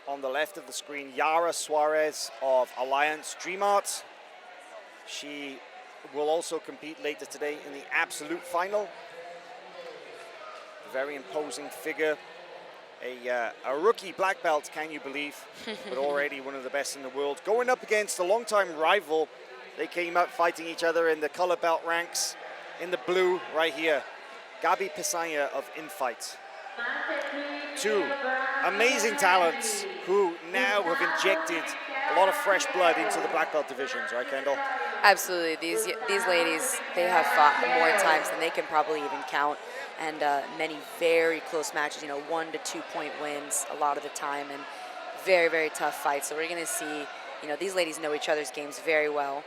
on the left of the screen, Yara Soares of Alliance Dream Art. She will also compete later today in the absolute final. Very imposing figure. A rookie black belt, can you believe? But already one of the best in the world. Going up against a longtime rival. They came out fighting each other in the color belt ranks. In the blue, right here. Gabi Pessanha of Infight. Two amazing talents who now have injected a lot of fresh blood into the black belt divisions, right, Kendall? Absolutely. These ladies, they have fought more times than they can probably even count, and many very close matches, 1 to 2 point wins a lot of the time, and very, very tough fights. So we're going to see, these ladies know each other's games very well.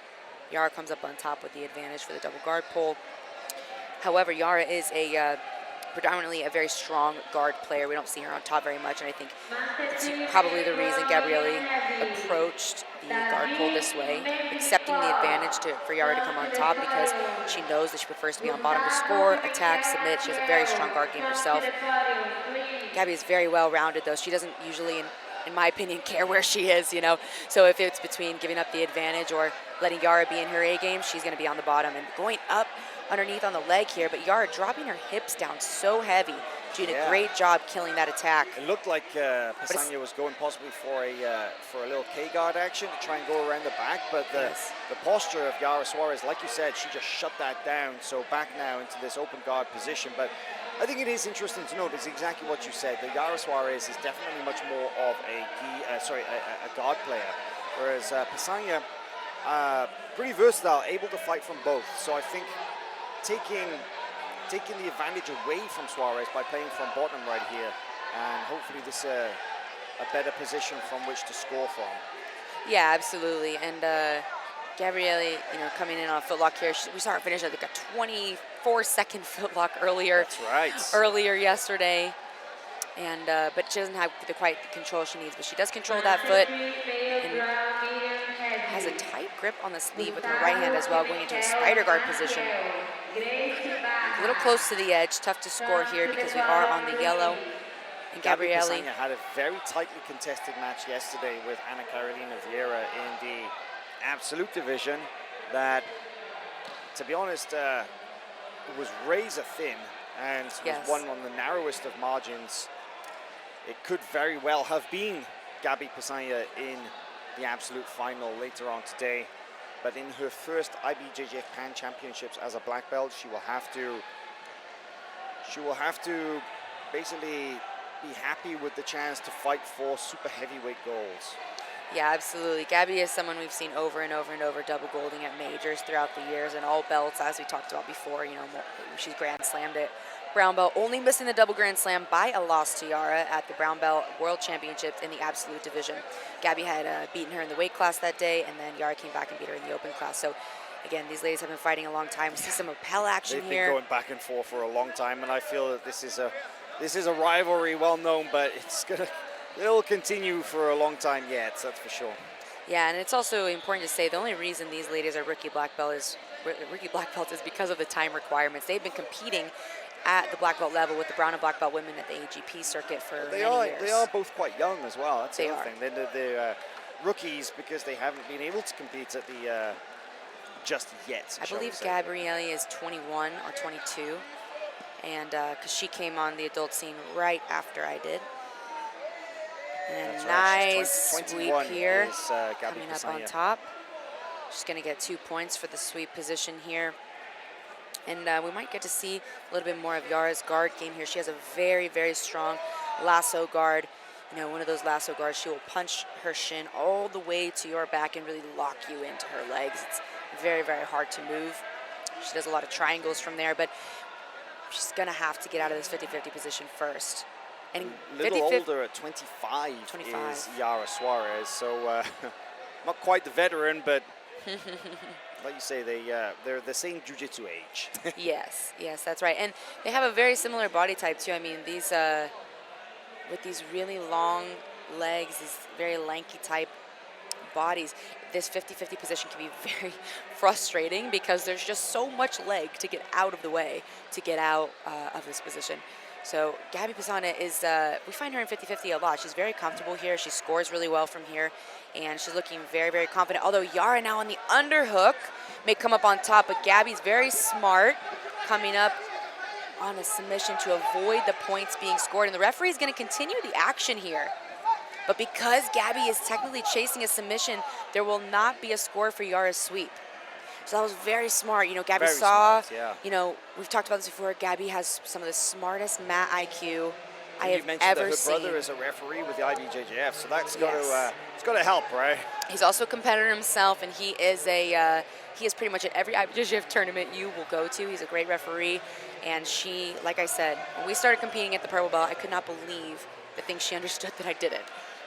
Yara comes up on top with the advantage for the double guard pull. However, Yara is predominantly a very strong guard player. We don't see her on top very much, and I think it's probably the reason Gabrieli approached the guard pull this way, accepting the advantage for Yara to come on top, because she knows that she prefers to be on bottom to score, attack, submit. She has a very strong guard game herself. Gabby is very well-rounded, though. She doesn't usually, in my opinion, care where she is, So if it's between giving up the advantage or letting Yara be in her A game, she's going to be on the bottom and going up underneath on the leg here. But Yara dropping her hips down so heavy. She did a great job killing that attack. It looked like Pessanha was going possibly for a little K-guard action to try and go around the back, but the posture of Yara Soares, like you said, she just shut that down. So back now into this open guard position. But I think it is interesting to note, it's exactly what you said, that Yara Soares is definitely much more of a guard player, whereas Pessanha, pretty versatile, able to fight from both. So I think taking the advantage away from Soares by playing from bottom right here, and hopefully this a better position from which to score from. Yeah, absolutely. And Gabrieli, coming in on a footlock here. We saw her finish, I think, a 24-second footlock earlier. That's right. Earlier yesterday, and but she doesn't have quite the control she needs. But she does control that foot, and has a tight grip on the sleeve with her right hand as well, going into a spider guard position. A little close to the edge, tough to score here because we are on the yellow. And Gabrieli had a very tightly contested match yesterday with Ana Carolina Vieira in the absolute division that, to be honest, was razor thin and was won on the narrowest of margins. It could very well have been Gabi Pessanha in the absolute final later on today. But in her first IBJJF Pan Championships as a black belt, she will have to basically be happy with the chance to fight for super heavyweight golds. Yeah, absolutely. Gabby is someone we've seen over and over and over double golding at majors throughout the years and all belts, as we talked about before. She's Grand Slammed it. Brown belt, only missing the double Grand Slam by a loss to Yara at the Brown Belt World Championships in the absolute division. Gabby had beaten her in the weight class that day, and then Yara came back and beat her in the open class. So again, these ladies have been fighting a long time. We see some rappel action here. They've been going back and forth for a long time, and I feel that this is a rivalry well known, but it'll continue for a long time yet, that's for sure. Yeah, and it's also important to say the only reason these ladies are rookie black belts is because of the time requirements. They've been competing at the black belt level with the brown and black belt women at the AGP circuit for many years. They are both quite young as well. That's the other thing. They're rookies because they haven't been able to compete at the just yet. I believe Gabrieli is 21 or 22, and because she came on the adult scene right after I did. And nice sweep here, coming up on top. She's going to get 2 points for the sweep position here. And we might get to see a little bit more of Yara's guard game here. She has a very, very strong lasso guard. One of those lasso guards, she will punch her shin all the way to your back and really lock you into her legs. It's very, very hard to move. She does a lot of triangles from there, but she's going to have to get out of this 50-50 position first. And a little older at 25 is Yara Soares, so not quite the veteran, but like you say, they're the same jiu-jitsu age. yes, that's right. And they have a very similar body type too. I mean, these with these really long legs, these very lanky type bodies, this 50-50 position can be very frustrating because there's just so much leg to get out of the way to get out of this position. So Gabby Pessanha is, we find her in 50-50 a lot. She's very comfortable here. She scores really well from here, and she's looking very, very confident. Although Yara now on the underhook may come up on top, but Gabby's very smart, coming up on a submission to avoid the points being scored. And the referee is going to continue the action here. But because Gabby is technically chasing a submission, there will not be a score for Yara's sweep. So that was very smart. You know, Gabby Very saw, smart, yeah. you know, we've talked about this before. Gabby has some of the smartest mat IQ I And have you mentioned ever that her seen. brother is a referee with the IBJJF, so that's got Yes. to it's got to help, right? He's also a competitor himself, and he is pretty much at every IBJJF tournament you will go to. He's a great referee, and she, like I said, when we started competing at the purple belt, I could not believe the things she understood that I didn't.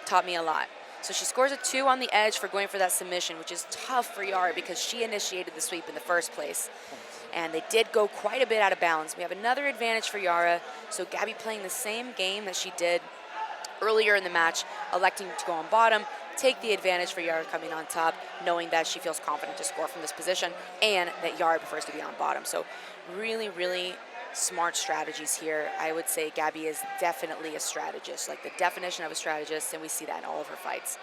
Taught me a lot. So she scores a 2 on the edge for going for that submission, which is tough for Yara because she initiated the sweep in the first place. And they did go quite a bit out of bounds. We have another advantage for Yara. So Gabby playing the same game that she did earlier in the match, electing to go on bottom, take the advantage for Yara coming on top, knowing that she feels confident to score from this position and that Yara prefers to be on bottom. So really, really smart strategies here. I would say Gabby is definitely a strategist, like the definition of a strategist, and we see that in all of her fights.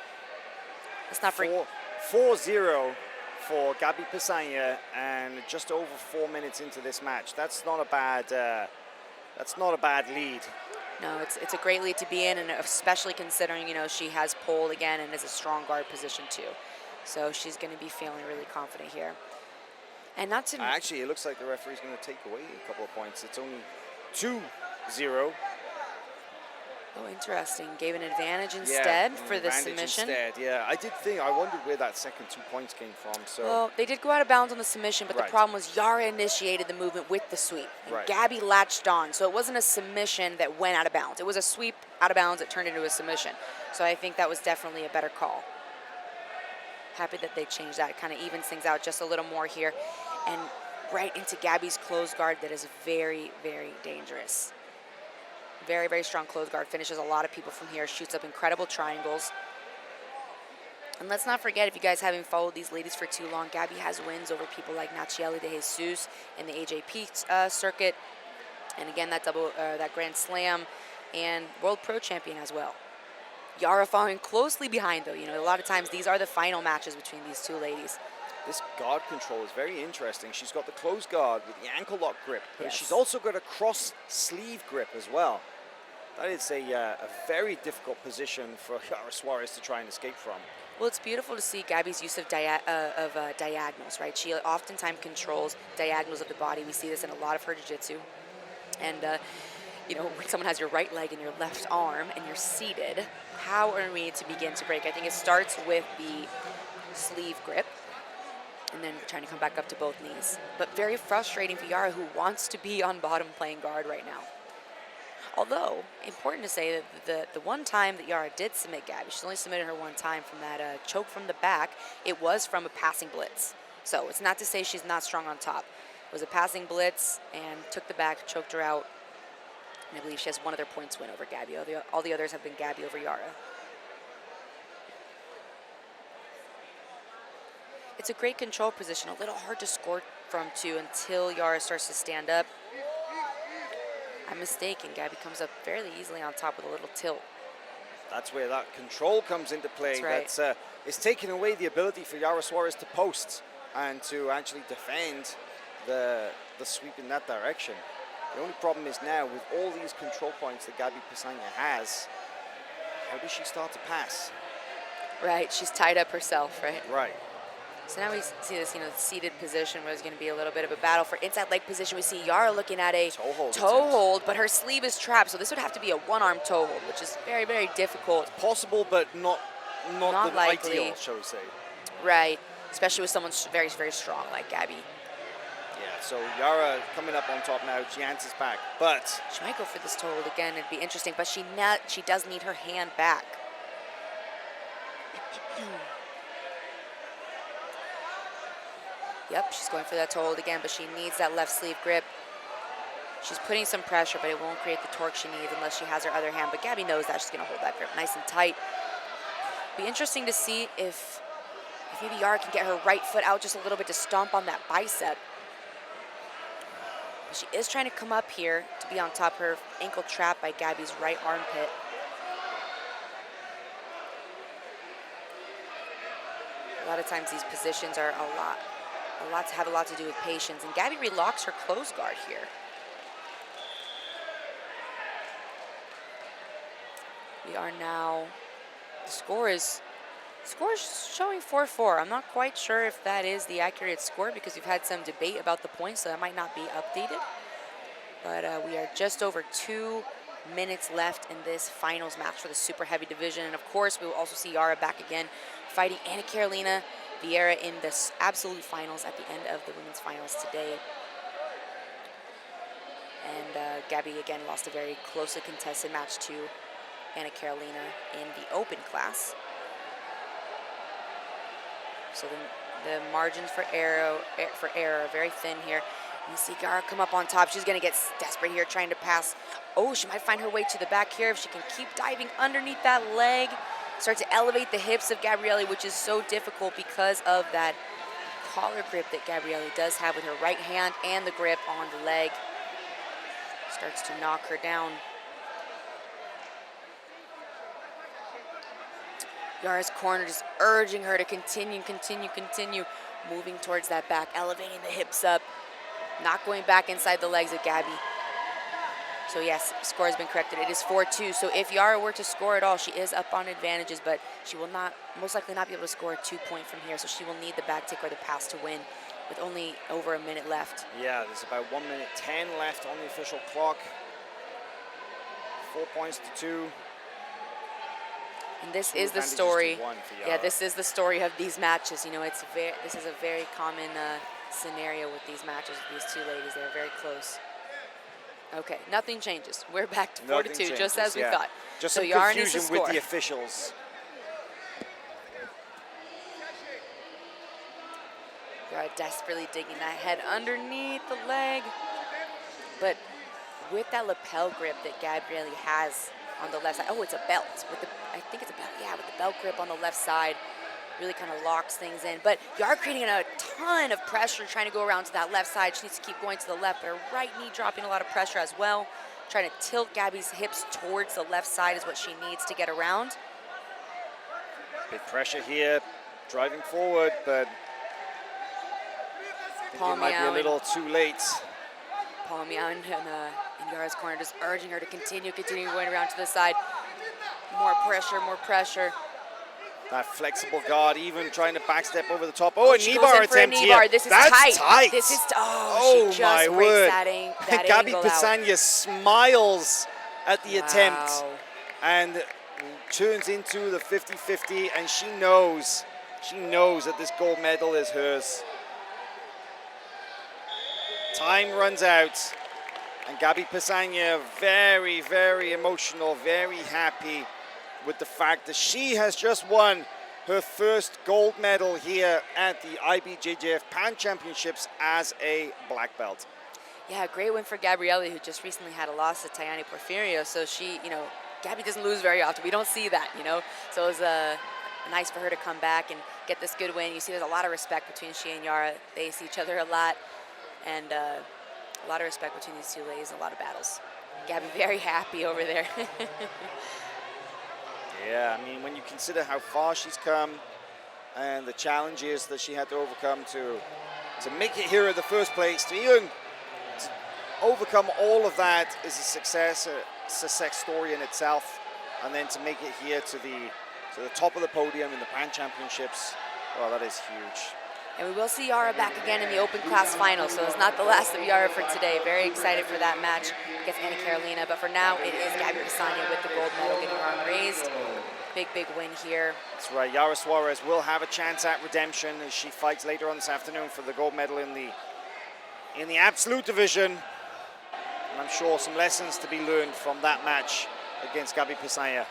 Let's not forget. 4-0 for Gabby Pessanha, and just over 4 minutes into this match. That's not a bad. That's not a bad lead. No, it's a great lead to be in, and especially considering, you know, she has pole again and is a strong guard position too. So she's going to be feeling really confident here. And not to Actually, it looks like the referee's going to take away a couple of points. It's only 2-0. Oh, interesting. Gave an advantage instead for the submission. Instead, yeah. I wondered where that second 2 points came from. So Well, they did go out of bounds on the submission, but Right. the problem was Yara initiated the movement with the sweep. And Right. Gabby latched on, so it wasn't a submission that went out of bounds. It was a sweep out of bounds that turned into a submission. So I think that was definitely a better call. Happy that they changed that. It kind of evens things out just a little more here. And right into Gabby's closed guard that is very, very dangerous. Very, very strong closed guard. Finishes a lot of people from here. Shoots up incredible triangles. And let's not forget, if you guys haven't followed these ladies for too long, Gabby has wins over people like Nachieli de Jesus in the AJP circuit. And again, that Grand Slam and World Pro Champion as well. Yara following closely behind, though. You know, a lot of times these are the final matches between these two ladies. this guard control is very interesting. She's got the closed guard with the ankle lock grip, but Yes. she's also got a cross sleeve grip as well. That is a very difficult position for Yara Soares to try and escape from. Well, it's beautiful to see Gabby's use of diagonals, right? She oftentimes controls diagonals of the body. We see this in a lot of her jiu-jitsu. And, you know, when someone has your right leg and your left arm and you're seated, how are we to begin to break? I think it starts with the sleeve grip and then trying to come back up to both knees. But very frustrating for Yara, who wants to be on bottom playing guard right now. Although, important to say that the one time that Yara did submit Gabby, she's only submitted her one time from that choke from the back, it was from a passing blitz. So it's not to say she's not strong on top. It was a passing blitz and took the back, choked her out. And I believe she has one other points win over Gabby. All the others have been Gabby over Yara. It's a great control position, a little hard to score from too until Yara starts to stand up. I'm mistaken. Gabby comes up fairly easily on top with a little tilt. That's where that control comes into play. That's right. It's taking away the ability for Yara Soares to post and to actually defend the sweep in that direction. The only problem is now, with all these control points that Gabby Pessanha has, how does she start to pass? Right, she's tied up herself, right? Right. So now we see this, seated position where there's going to be a little bit of a battle for inside leg position. We see Yara looking at a toe hold, but her sleeve is trapped. So this would have to be a one-arm toe hold, which is very, very difficult. Possible, but not the likely. ideal, shall we say. Right, especially with someone very, very strong like Gabby. Yeah, so Yara coming up on top now. She answers back, but She might go for this toe hold again. It'd be interesting, but she does need her hand back. Yep, she's going for that toe hold again, but she needs that left sleeve grip. She's putting some pressure, but it won't create the torque she needs unless she has her other hand. But Gabby knows that she's going to hold that grip nice and tight. Be interesting to see if maybe Yara can get her right foot out just a little bit to stomp on that bicep. She is trying to come up here to be on top. Her ankle trapped by Gabby's right armpit. A lot of times these positions are have a lot to do with patience. And Gabby relocks her close guard here. We are now, the score is showing 4-4. I'm not quite sure if that is the accurate score because we've had some debate about the points, so that might not be updated. But we are just over 2 minutes left in this finals match for the super heavy division. And of course, we will also see Yara back again fighting Anna Carolina Vieira in the absolute finals at the end of the women's finals today. And Gabby again lost a very closely contested match to Anna Carolina in the open class. So the margins for error are very thin here. You see Yara come up on top. She's going to get desperate here trying to pass. Oh, she might find her way to the back here if she can keep diving underneath that leg. Start to elevate the hips of Gabrieli, which is so difficult because of that collar grip that Gabrieli does have with her right hand and the grip on the leg. Starts to knock her down. Yara's corner just urging her to continue, moving towards that back, elevating the hips up, not going back inside the legs of Gabby. So yes, score has been corrected. It is 4-2. So if Yara were to score at all, she is up on advantages, but she will most likely not be able to score a 2-point from here. So she will need the back tick or the pass to win with only over a minute left. Yeah, there's about 1 minute 10 left on the official clock. 4 points to 2. And this is the story. Yeah, this is the story of these matches. You know, this is a very common scenario with these matches with these two ladies. They're very close. Okay, nothing changes. We're back to 4-2, just as we thought. Just so some Yara confusion needs to score with the officials. Yara desperately digging that head underneath the leg. But with that lapel grip that Gabrieli has on the left side. Oh, it's a belt. I think it's a belt. Yeah, with the belt grip on the left side, really kind of locks things in. But Yara creating a ton of pressure, trying to go around to that left side. She needs to keep going to the left, but her right knee dropping a lot of pressure as well. Trying to tilt Gabby's hips towards the left side is what she needs to get around. Big pressure here, driving forward, but I think it might be a little too late. Paul Meow in Yara's corner, just urging her to continue going around to the side. More pressure. That flexible guard, even trying to backstep over the top. Oh, a knee bar attempt here. This is tight. This is, oh she just my breaks word. that Gabi angle Pessanha smiles at the out. attempt and turns into the 50-50, and she knows that this gold medal is hers. Time runs out, and Gabi Pessanha very, very emotional, very happy with the fact that she has just won her first gold medal here at the IBJJF Pan Championships as a black belt. Yeah, great win for Gabrieli, who just recently had a loss to Tayane Porfirio. So she, Gabby doesn't lose very often. We don't see that, So it was nice for her to come back and get this good win. You see there's a lot of respect between she and Yara. They see each other a lot. And a lot of respect between these two ladies, a lot of battles. Gabby very happy over there. Yeah, I mean, when you consider how far she's come and the challenges that she had to overcome to make it here in the first place, to even overcome all of that is a success story in itself, and then to make it here to the top of the podium in the Pan Championships, well, that is huge. And we will see Yara back again in the open class final, so it's not the last of Yara for today. Very excited for that match against Anna Carolina, but for now it is Gabi Pessanha with the gold medal, getting her arm raised. Big win here. That's right, Yara Soares will have a chance at redemption as she fights later on this afternoon for the gold medal in the absolute division. And I'm sure some lessons to be learned from that match against Gabi Pessanha.